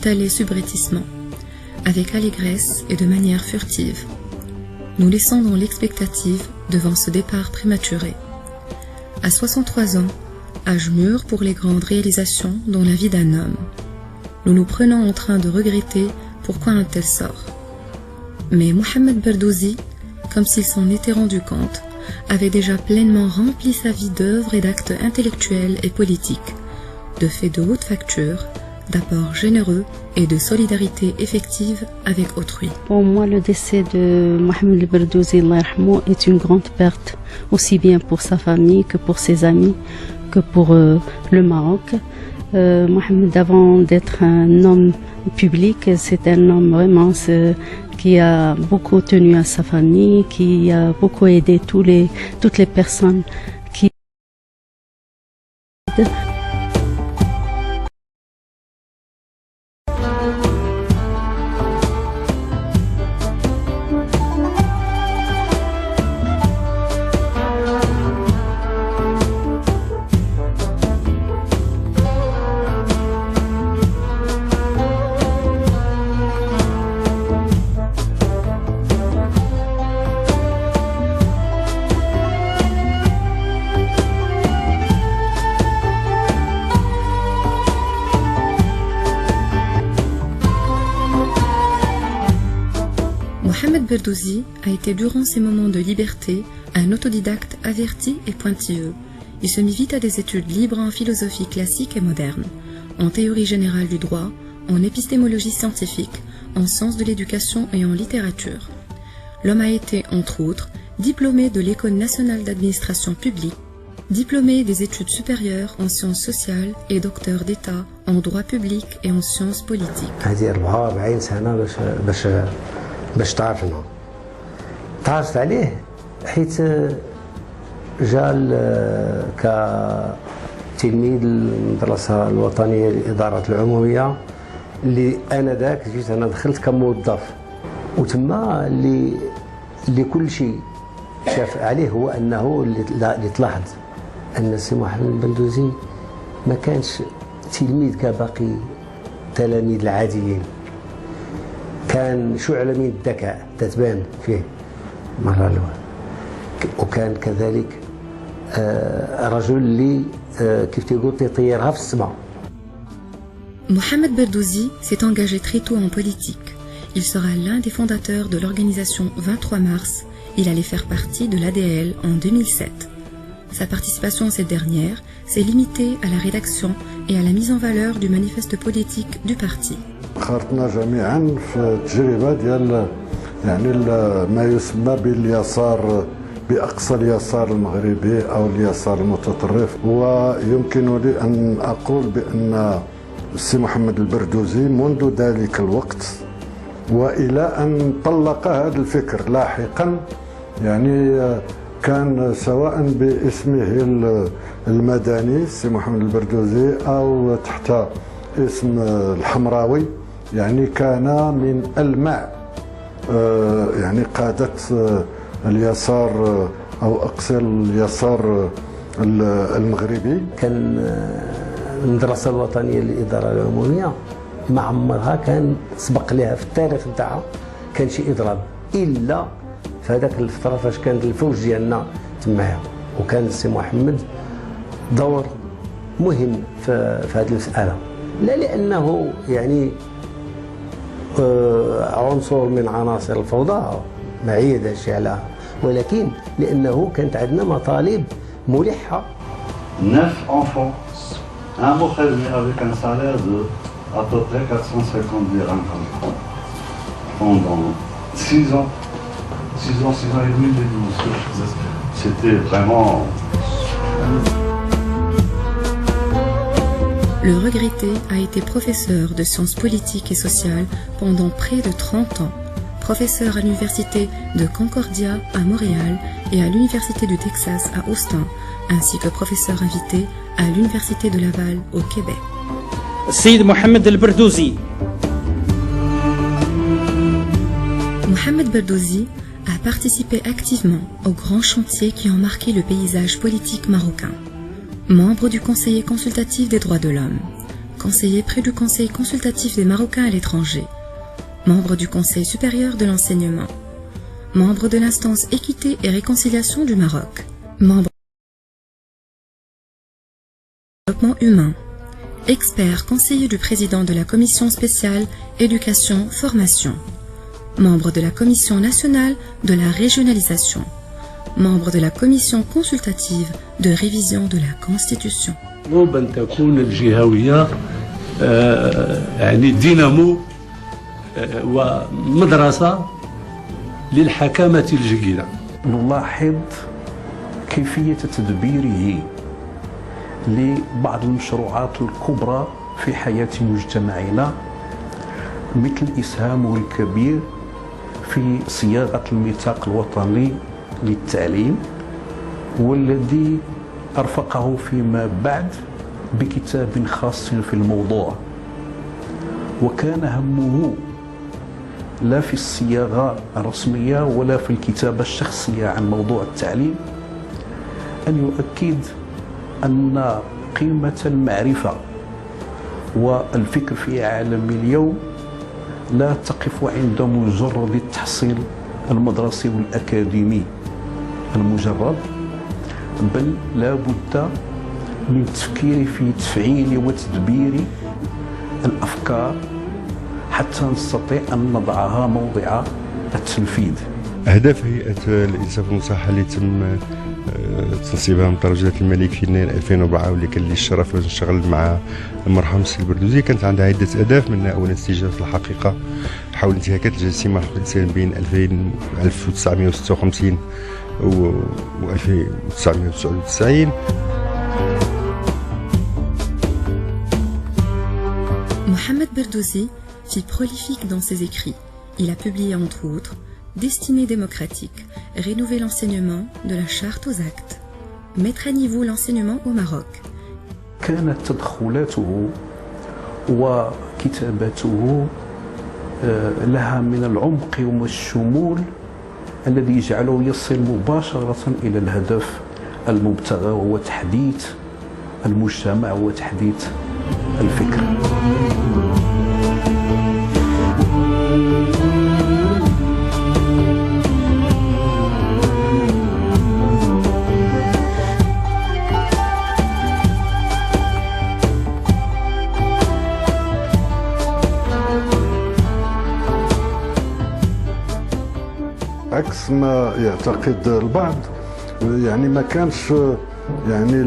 étalé subrepticement, avec allégresse et de manière furtive, nous laissant dans l'expectative devant ce départ prématuré. À 63 ans, âge mûr pour les grandes réalisations dans la vie d'un homme, nous nous prenons en train de regretter pourquoi un tel sort. Mais Mohamed Berdouzi, comme s'il s'en était rendu compte, avait déjà pleinement rempli sa vie d'œuvres et d'actes intellectuels et politiques, de faits de haute facture, d'apports généreux et de solidarité effective avec autrui. Pour moi, le décès de Mohamed Berdouzi est une grande perte, aussi bien pour sa famille que pour ses amis, que pour le Maroc. Mohamed, avant d'être un homme public, c'est un homme vraiment qui a beaucoup tenu à sa famille, qui a beaucoup aidé toutes les personnes qui Mohamed Berdouzi a été durant ses moments de liberté un autodidacte averti et pointilleux. Il se mit vite à des études libres en philosophie classique et moderne, en théorie générale du droit, en épistémologie scientifique, en sciences de l'éducation et en littérature. L'homme a été, entre autres, diplômé de l'École nationale d'administration publique, diplômé des études supérieures en sciences sociales et docteur d'État en droit public et en sciences politiques. باش تعرفنا تعرفت عليه حيت جا كتلميذ المدرسة الوطنية للإدارات العمومية اللي أنا ذاك جيت أنا دخلت كموظف وتما اللي كل شيء شاف عليه هو أنه اللي تلاحظ أن السي محمد بردوزي ما كانش تلميذ كباقي التلاميذ العاديين، كان شعلة من الذكاء تتبان فيه مرة الأولى، وكان كذلك رجل اللي كيف تقول تطيرها في السماء. Mohamed Berdouzi s'est engagé très tôt en politique. Il sera l'un des fondateurs de l'organisation 23 mars. Il allait faire partie de l'ADL en 2007. Sa participation à cette dernière s'est limitée à la rédaction et à la mise en valeur du manifeste politique du parti. خرطنا جميعا في تجربة ديال يعني ما يسمى باليسار بأقصى اليسار المغربي أو اليسار المتطرف، ويمكن لي أن أقول بأن السي محمد البردوزي منذ ذلك الوقت وإلى أن طلق هذا الفكر لاحقا، يعني كان سواء باسمه المدني السي محمد البردوزي أو تحت اسم الحمراوي، يعني كان من ألمع يعني قادة اليسار أو أقصى اليسار المغربي. كان المدرسة الوطنية للإدارة العمومية ما عمرها كان سبق لها في التاريخ نتاعها كان شي إضراب إلا في هذاك الفترة فاش كانت الفوج ديالنا تمايا، وكان السي محمد دور مهم في هذه المسألة، لا لأنه يعني عنصر من عناصر الفوضى معية داكشي عليها، ولكن لأنه كانت عندنا مطالب ملحة. 9 enfants, un mokhazmi avec un salaire de à peu près 450 dirhams pendant 6 ans. 6 ans et demi, c'était vraiment... Le regretté a été professeur de sciences politiques et sociales pendant près de 30 ans, professeur à l'université de Concordia à Montréal et à l'université du Texas à Austin, ainsi que professeur invité à l'université de Laval au Québec. Sayyid Mohamed El-Berdouzi. Mohamed Berdouzi a participé activement aux grands chantiers qui ont marqué le paysage politique marocain. Membre du Conseil consultatif des droits de l'homme, conseiller près du Conseil consultatif des Marocains à l'étranger, membre du Conseil supérieur de l'enseignement, membre de l'instance équité et réconciliation du Maroc, membre du développement humain, expert conseiller du président de la commission spéciale éducation-formation, membre de la commission nationale de la régionalisation, membre de la commission consultative de révision de la Constitution. يجب أن تكون الجهوية يعني دينامو ومدرسة للحكامة الجيدة. نلاحظ كيفية تدبيره لبعض المشروعات الكبرى في حياة مجتمعنا، مثل إسهامه الكبير في صياغة الميثاق الوطني للتعليم، والذي أرفقه فيما بعد بكتاب خاص في الموضوع. وكان همه لا في الصياغة الرسمية ولا في الكتابة الشخصية عن موضوع التعليم أن يؤكد أن قيمة المعرفة والفكر في عالم اليوم لا تقف عند مجرد التحصيل المدرسي والأكاديمي المجرد، بل لا بد من التفكير في تفعيل وتدبير الأفكار حتى نستطيع أن نضعها موضع التنفيذ. أهداف هيئة الإنساف والمصحة اللي تم تنصيبها من طرف جلالة الملك في يناير 2004 واللي كان لي الشرف باش نشتغل مع المرحوم السي البردوزي، كانت عندها عدة أهداف، منها أولا استجابة الحقيقة حول انتهاكات الجسيمة حقوق الإنسان بين 1956 و 1999. Mohamed Berdouzi fut prolifique dans ses écrits. Il a publié entre autres Destinée démocratique, rénover l'enseignement de la charte aux actes, mettre à niveau l'enseignement au Maroc. كانت تدخلاته وكتاباته لها من العمق والشمول الذي يجعله يصل مباشرة إلى الهدف المبتغى، وهو تحديث المجتمع وتحديث الفكر. عكس ما يعتقد البعض، يعني ما كانش يعني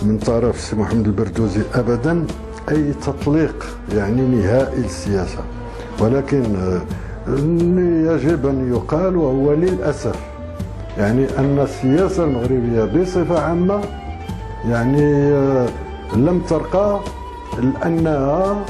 من طرف السي محمد البردوزي ابدا اي تطليق يعني نهائي للسياسه، ولكن اللي يجب ان يقال وهو للاسف يعني ان السياسه المغربيه بصفه عامه يعني لم ترقى لانها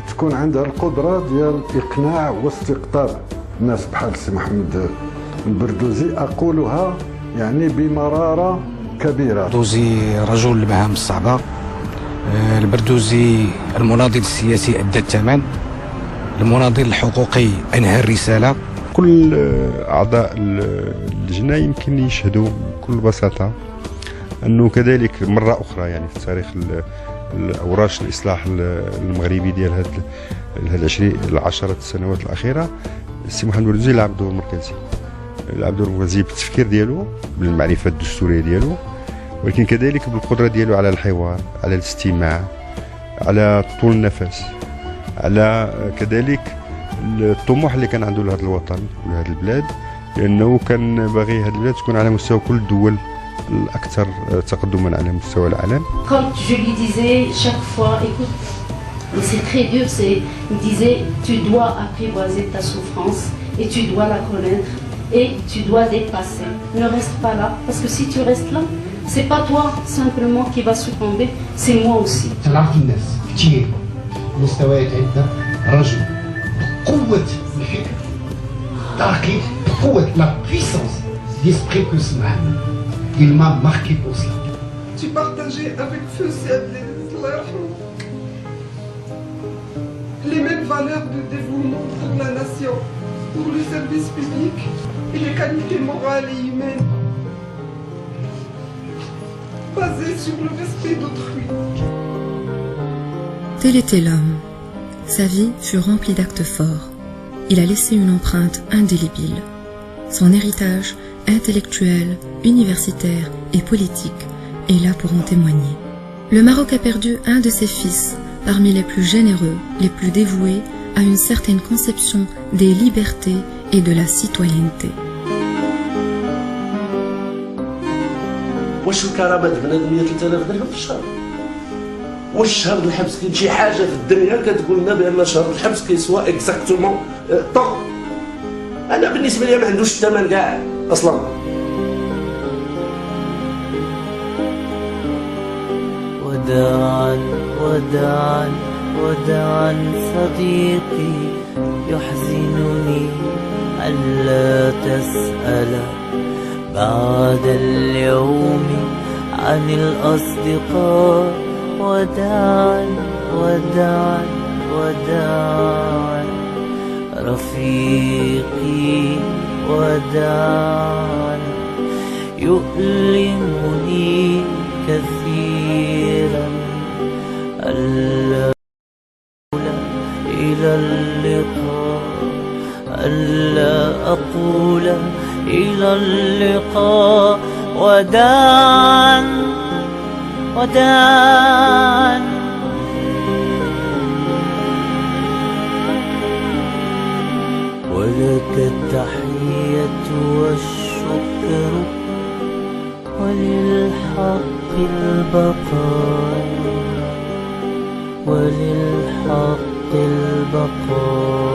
تكون عندها القدره ديال الاقناع واستقطاب الناس بحال السي محمد البردوزي. اقولها يعني بمراره كبيره. البردوزي رجل المهام الصعبه، البردوزي المناضل السياسي ادى الثمن، المناضل الحقوقي انهى الرساله. كل اعضاء اللجنه يمكن يشهدوا بكل بساطه انه كذلك مره اخرى يعني في تاريخ الاوراش الاصلاح المغربي ديال هذه العشرة السنوات الاخيره، السي محمد البردوزي لعب دور مركزي، لعب دور مركزي بالتفكير ديالو، بالمعرفه الدستوريه ديالو، ولكن كذلك بالقدره ديالو على الحوار، على الاستماع، على طول النفس، على كذلك الطموح اللي كان عنده لهذا الوطن ولهذه البلاد، لانه كان باغي هذه البلاد تكون على مستوى كل الدول الاكثر تقدما على مستوى العالم. Quand je lui disais chaque fois, écoute, et c'est très dur, il me disait, tu dois apprivoiser ta souffrance et tu dois la connaître et tu dois dépasser. Ne reste pas là, parce que si tu restes là, c'est pas toi simplement qui va succomber, c'est moi aussi. طلعت الناس كتير مستويات عدة، رجل بقوة الفكر، تعقيد بقوة la puissance d'esprit que ce Mohamed. Il m'a marqué pour cela. Tu partageais avec feu les mêmes valeurs de dévouement pour la nation, pour le service public et les qualités morales et humaines, basées sur le respect d'autrui. Tel était l'homme. Sa vie fut remplie d'actes forts. Il a laissé une empreinte indélébile. Son héritage intellectuel, universitaire et politique est là pour en témoigner. Le Maroc a perdu un de ses fils, parmi les plus généreux, les plus dévoués à une certaine conception des libertés et de la citoyenneté. واش الكرامه بنادم 3000 درهم في الشهر؟ واش شهر الحبس كاين شي حاجه في الدنيا كتقول لنا بان شهر الحبس كيسوا اكزاكتومون طون؟ انا بالنسبه لي ما عندوش الثمن كاع اصلا. وداعا وداعا وداعا صديقي، يحزنني ألا تسأل بعد اليوم عن الأصدقاء. وداعا وداعا وداعا رفيقي، وداعا يؤلمني كثيرا ألا أقول إلى اللقاء، ألا أقول إلى اللقاء. وداعا وداعا ولك التحية والشكر، وللحق البقاء، وللحق البقاء.